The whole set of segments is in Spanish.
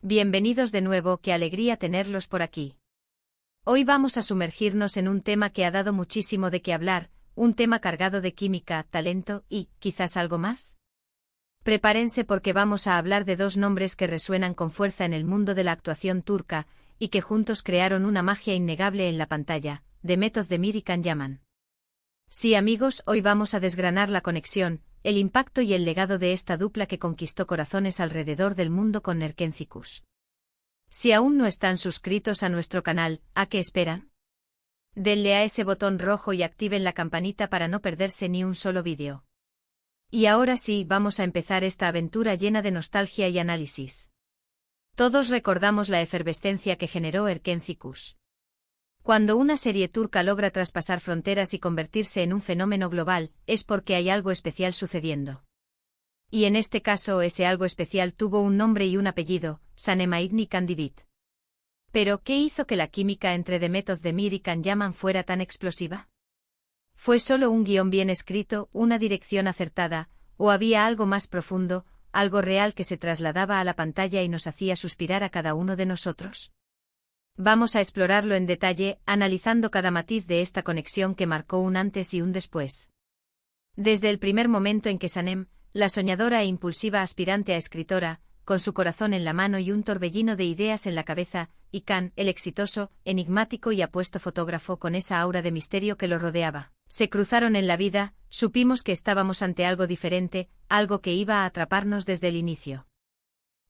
Bienvenidos de nuevo, qué alegría tenerlos por aquí. Hoy vamos a sumergirnos en un tema que ha dado muchísimo de qué hablar, un tema cargado de química, talento y, quizás algo más. Prepárense porque vamos a hablar de dos nombres que resuenan con fuerza en el mundo de la actuación turca, y que juntos crearon una magia innegable en la pantalla, Demet Özdemir y Can Yaman. Sí amigos, hoy vamos a desgranar la conexión, el impacto y el legado de esta dupla que conquistó corazones alrededor del mundo con Erkencikus. Si aún no están suscritos a nuestro canal, ¿a qué esperan? Denle a ese botón rojo y activen la campanita para no perderse ni un solo vídeo. Y ahora sí, vamos a empezar esta aventura llena de nostalgia y análisis. Todos recordamos la efervescencia que generó Erkencikus. Cuando una serie turca logra traspasar fronteras y convertirse en un fenómeno global, es porque hay algo especial sucediendo. Y en este caso ese algo especial tuvo un nombre y un apellido, Sanem Aydin Kandibit. Pero, ¿qué hizo que la química entre Demet Özdemir y Can Yaman fuera tan explosiva? ¿Fue solo un guión bien escrito, una dirección acertada, o había algo más profundo, algo real que se trasladaba a la pantalla y nos hacía suspirar a cada uno de nosotros? Vamos a explorarlo en detalle, analizando cada matiz de esta conexión que marcó un antes y un después. Desde el primer momento en que Sanem, la soñadora e impulsiva aspirante a escritora, con su corazón en la mano y un torbellino de ideas en la cabeza, y Can, el exitoso, enigmático y apuesto fotógrafo con esa aura de misterio que lo rodeaba, se cruzaron en la vida, supimos que estábamos ante algo diferente, algo que iba a atraparnos desde el inicio.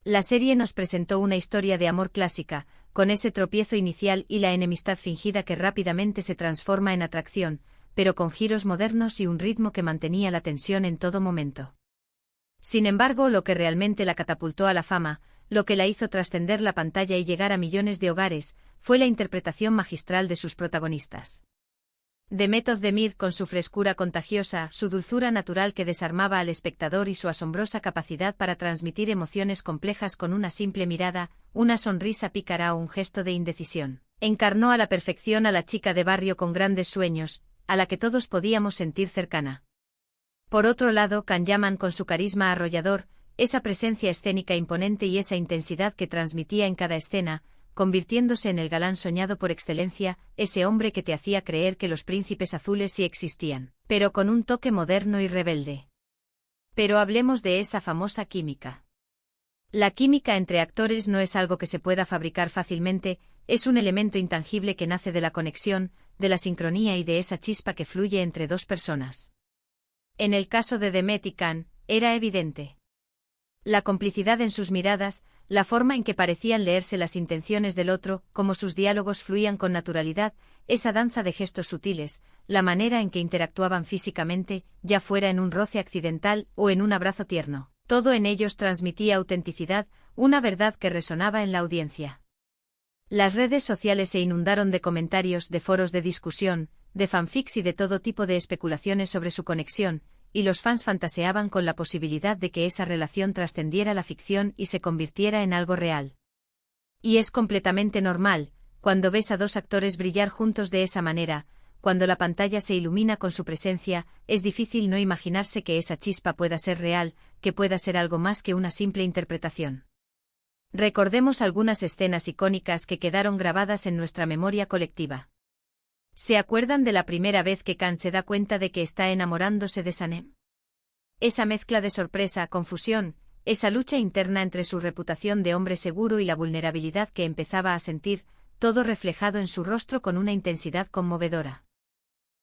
La serie nos presentó una historia de amor clásica, con ese tropiezo inicial y la enemistad fingida que rápidamente se transforma en atracción, pero con giros modernos y un ritmo que mantenía la tensión en todo momento. Sin embargo, lo que realmente la catapultó a la fama, lo que la hizo trascender la pantalla y llegar a millones de hogares, fue la interpretación magistral de sus protagonistas. Demet Özdemir, con su frescura contagiosa, su dulzura natural que desarmaba al espectador y su asombrosa capacidad para transmitir emociones complejas con una simple mirada, una sonrisa pícara o un gesto de indecisión, encarnó a la perfección a la chica de barrio con grandes sueños, a la que todos podíamos sentir cercana. Por otro lado, Can Yaman, con su carisma arrollador, esa presencia escénica imponente y esa intensidad que transmitía en cada escena, convirtiéndose en el galán soñado por excelencia, ese hombre que te hacía creer que los príncipes azules sí existían, pero con un toque moderno y rebelde. Pero hablemos de esa famosa química. La química entre actores no es algo que se pueda fabricar fácilmente, es un elemento intangible que nace de la conexión, de la sincronía y de esa chispa que fluye entre dos personas. En el caso de Demet y Can, era evidente. La complicidad en sus miradas, la forma en que parecían leerse las intenciones del otro, cómo sus diálogos fluían con naturalidad, esa danza de gestos sutiles, la manera en que interactuaban físicamente, ya fuera en un roce accidental o en un abrazo tierno, todo en ellos transmitía autenticidad, una verdad que resonaba en la audiencia. Las redes sociales se inundaron de comentarios, de foros de discusión, de fanfics y de todo tipo de especulaciones sobre su conexión, y los fans fantaseaban con la posibilidad de que esa relación trascendiera la ficción y se convirtiera en algo real. Y es completamente normal, cuando ves a dos actores brillar juntos de esa manera, cuando la pantalla se ilumina con su presencia, es difícil no imaginarse que esa chispa pueda ser real, que pueda ser algo más que una simple interpretación. Recordemos algunas escenas icónicas que quedaron grabadas en nuestra memoria colectiva. ¿Se acuerdan de la primera vez que Can se da cuenta de que está enamorándose de Sanem? Esa mezcla de sorpresa, confusión, esa lucha interna entre su reputación de hombre seguro y la vulnerabilidad que empezaba a sentir, todo reflejado en su rostro con una intensidad conmovedora.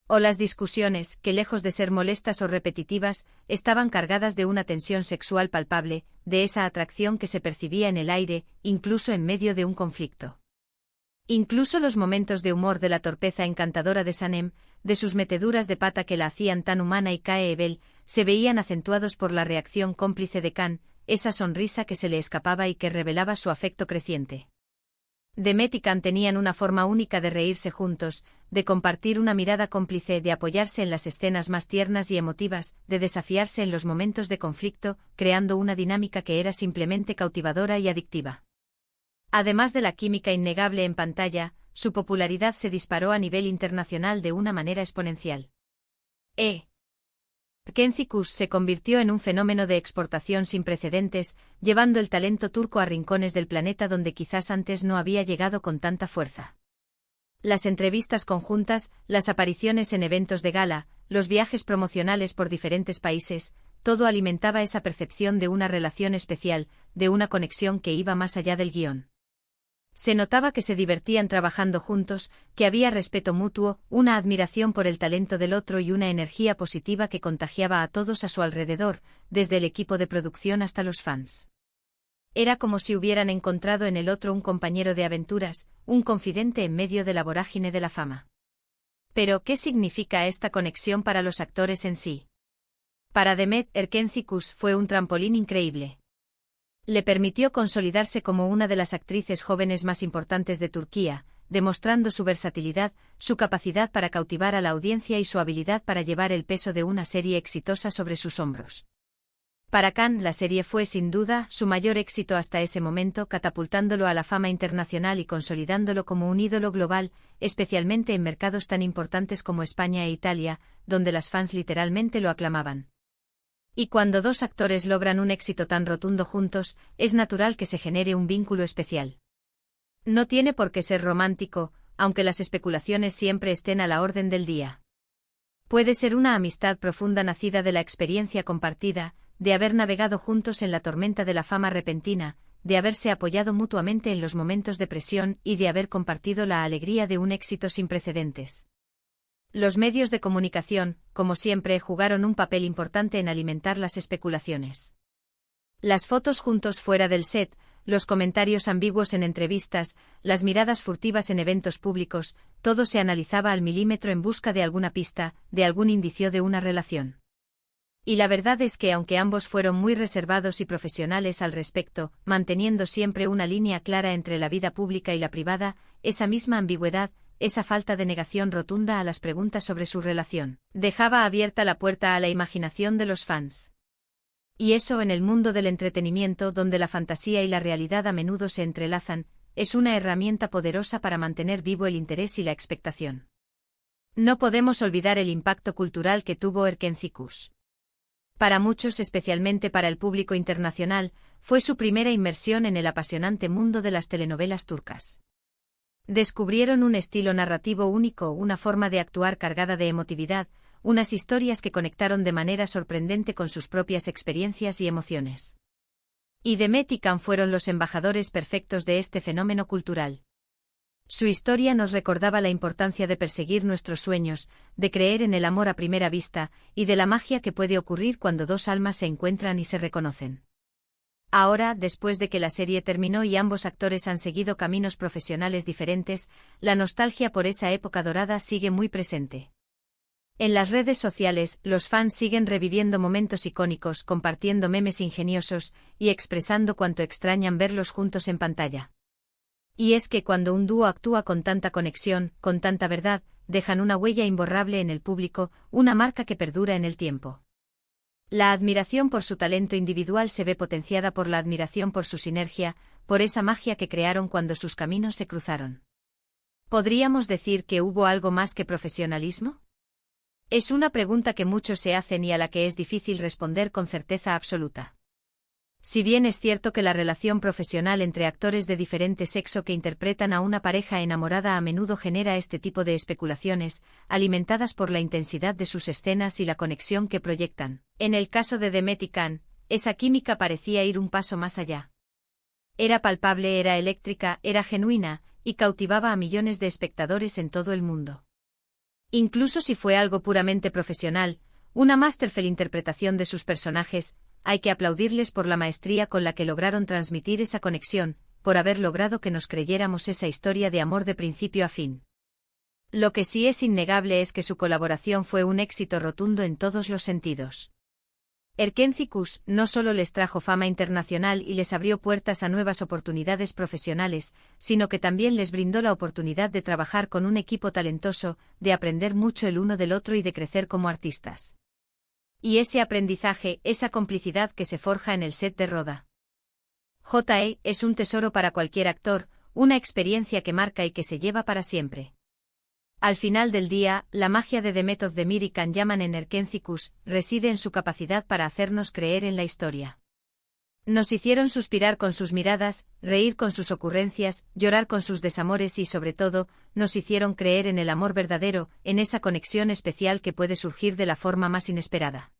O las discusiones, que lejos de ser molestas o repetitivas, estaban cargadas de una tensión sexual palpable, de esa atracción que se percibía en el aire, incluso en medio de un conflicto. Incluso los momentos de humor de la torpeza encantadora de Sanem, de sus meteduras de pata que la hacían tan humana y cae-ebel, se veían acentuados por la reacción cómplice de Can, esa sonrisa que se le escapaba y que revelaba su afecto creciente. Demet y Can tenían una forma única de reírse juntos, de compartir una mirada cómplice, de apoyarse en las escenas más tiernas y emotivas, de desafiarse en los momentos de conflicto, creando una dinámica que era simplemente cautivadora y adictiva. Además de la química innegable en pantalla, su popularidad se disparó a nivel internacional de una manera exponencial. Erkenci se convirtió en un fenómeno de exportación sin precedentes, llevando el talento turco a rincones del planeta donde quizás antes no había llegado con tanta fuerza. Las entrevistas conjuntas, las apariciones en eventos de gala, los viajes promocionales por diferentes países, todo alimentaba esa percepción de una relación especial, de una conexión que iba más allá del guión. Se notaba que se divertían trabajando juntos, que había respeto mutuo, una admiración por el talento del otro y una energía positiva que contagiaba a todos a su alrededor, desde el equipo de producción hasta los fans. Era como si hubieran encontrado en el otro un compañero de aventuras, un confidente en medio de la vorágine de la fama. Pero, ¿qué significa esta conexión para los actores en sí? Para Demet Erkenci fue un trampolín increíble. Le permitió consolidarse como una de las actrices jóvenes más importantes de Turquía, demostrando su versatilidad, su capacidad para cautivar a la audiencia y su habilidad para llevar el peso de una serie exitosa sobre sus hombros. Para Khan, la serie fue sin duda su mayor éxito hasta ese momento, catapultándolo a la fama internacional y consolidándolo como un ídolo global, especialmente en mercados tan importantes como España e Italia, donde las fans literalmente lo aclamaban. Y cuando dos actores logran un éxito tan rotundo juntos, es natural que se genere un vínculo especial. No tiene por qué ser romántico, aunque las especulaciones siempre estén a la orden del día. Puede ser una amistad profunda nacida de la experiencia compartida, de haber navegado juntos en la tormenta de la fama repentina, de haberse apoyado mutuamente en los momentos de presión y de haber compartido la alegría de un éxito sin precedentes. Los medios de comunicación, como siempre, jugaron un papel importante en alimentar las especulaciones. Las fotos juntos fuera del set, los comentarios ambiguos en entrevistas, las miradas furtivas en eventos públicos, todo se analizaba al milímetro en busca de alguna pista, de algún indicio de una relación. Y la verdad es que aunque ambos fueron muy reservados y profesionales al respecto, manteniendo siempre una línea clara entre la vida pública y la privada, esa misma ambigüedad, esa falta de negación rotunda a las preguntas sobre su relación, dejaba abierta la puerta a la imaginación de los fans. Y eso en el mundo del entretenimiento, donde la fantasía y la realidad a menudo se entrelazan, es una herramienta poderosa para mantener vivo el interés y la expectación. No podemos olvidar el impacto cultural que tuvo Erkenci. Para muchos, especialmente para el público internacional, fue su primera inmersión en el apasionante mundo de las telenovelas turcas. Descubrieron un estilo narrativo único, una forma de actuar cargada de emotividad, unas historias que conectaron de manera sorprendente con sus propias experiencias y emociones. Y Demet y Khan fueron los embajadores perfectos de este fenómeno cultural. Su historia nos recordaba la importancia de perseguir nuestros sueños, de creer en el amor a primera vista, y de la magia que puede ocurrir cuando dos almas se encuentran y se reconocen. Ahora, después de que la serie terminó y ambos actores han seguido caminos profesionales diferentes, la nostalgia por esa época dorada sigue muy presente. En las redes sociales, los fans siguen reviviendo momentos icónicos, compartiendo memes ingeniosos y expresando cuánto extrañan verlos juntos en pantalla. Y es que cuando un dúo actúa con tanta conexión, con tanta verdad, dejan una huella imborrable en el público, una marca que perdura en el tiempo. La admiración por su talento individual se ve potenciada por la admiración por su sinergia, por esa magia que crearon cuando sus caminos se cruzaron. ¿Podríamos decir que hubo algo más que profesionalismo? Es una pregunta que muchos se hacen y a la que es difícil responder con certeza absoluta. Si bien es cierto que la relación profesional entre actores de diferente sexo que interpretan a una pareja enamorada a menudo genera este tipo de especulaciones, alimentadas por la intensidad de sus escenas y la conexión que proyectan. En el caso de Demet y Khan, esa química parecía ir un paso más allá. Era palpable, era eléctrica, era genuina, y cautivaba a millones de espectadores en todo el mundo. Incluso si fue algo puramente profesional, una masterful interpretación de sus personajes, hay que aplaudirles por la maestría con la que lograron transmitir esa conexión, por haber logrado que nos creyéramos esa historia de amor de principio a fin. Lo que sí es innegable es que su colaboración fue un éxito rotundo en todos los sentidos. Erkenci no solo les trajo fama internacional y les abrió puertas a nuevas oportunidades profesionales, sino que también les brindó la oportunidad de trabajar con un equipo talentoso, de aprender mucho el uno del otro y de crecer como artistas. Y ese aprendizaje, esa complicidad que se forja en el set de Roda J.E. es un tesoro para cualquier actor, una experiencia que marca y que se lleva para siempre. Al final del día, la magia de Demet Özdemir y Can Yaman en Erkenci Kuş reside en su capacidad para hacernos creer en la historia. Nos hicieron suspirar con sus miradas, reír con sus ocurrencias, llorar con sus desamores y sobre todo, nos hicieron creer en el amor verdadero, en esa conexión especial que puede surgir de la forma más inesperada.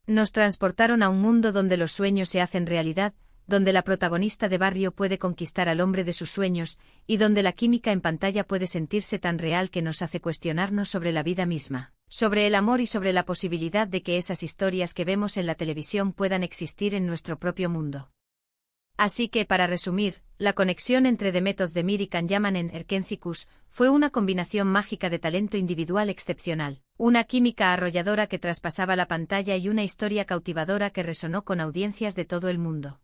Nos transportaron a un mundo donde los sueños se hacen realidad, donde la protagonista de barrio puede conquistar al hombre de sus sueños, y donde la química en pantalla puede sentirse tan real que nos hace cuestionarnos sobre la vida misma, sobre el amor y sobre la posibilidad de que esas historias que vemos en la televisión puedan existir en nuestro propio mundo. Así que, para resumir, la conexión entre Demet Özdemir y Can Yaman en Erkenci Kuş fue una combinación mágica de talento individual excepcional, una química arrolladora que traspasaba la pantalla y una historia cautivadora que resonó con audiencias de todo el mundo.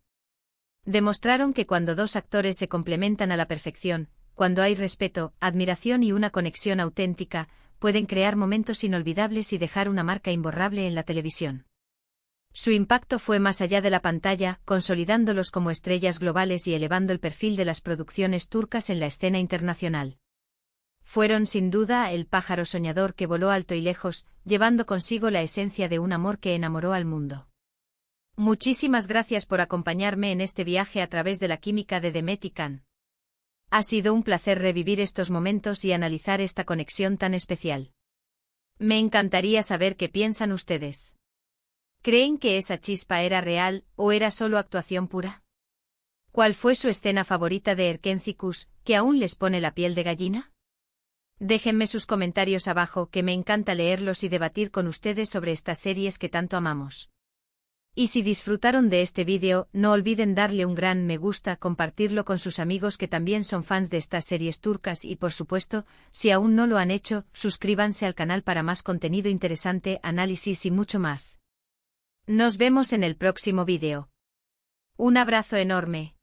Demostraron que cuando dos actores se complementan a la perfección, cuando hay respeto, admiración y una conexión auténtica, pueden crear momentos inolvidables y dejar una marca imborrable en la televisión. Su impacto fue más allá de la pantalla, consolidándolos como estrellas globales y elevando el perfil de las producciones turcas en la escena internacional. Fueron sin duda el pájaro soñador que voló alto y lejos, llevando consigo la esencia de un amor que enamoró al mundo. Muchísimas gracias por acompañarme en este viaje a través de la química de Demet y Can. Ha sido un placer revivir estos momentos y analizar esta conexión tan especial. Me encantaría saber qué piensan ustedes. ¿Creen que esa chispa era real o era solo actuación pura? ¿Cuál fue su escena favorita de Erkenci Kuş, que aún les pone la piel de gallina? Déjenme sus comentarios abajo, que me encanta leerlos y debatir con ustedes sobre estas series que tanto amamos. Y si disfrutaron de este vídeo, no olviden darle un gran me gusta, compartirlo con sus amigos que también son fans de estas series turcas y por supuesto, si aún no lo han hecho, suscríbanse al canal para más contenido interesante, análisis y mucho más. Nos vemos en el próximo vídeo. Un abrazo enorme.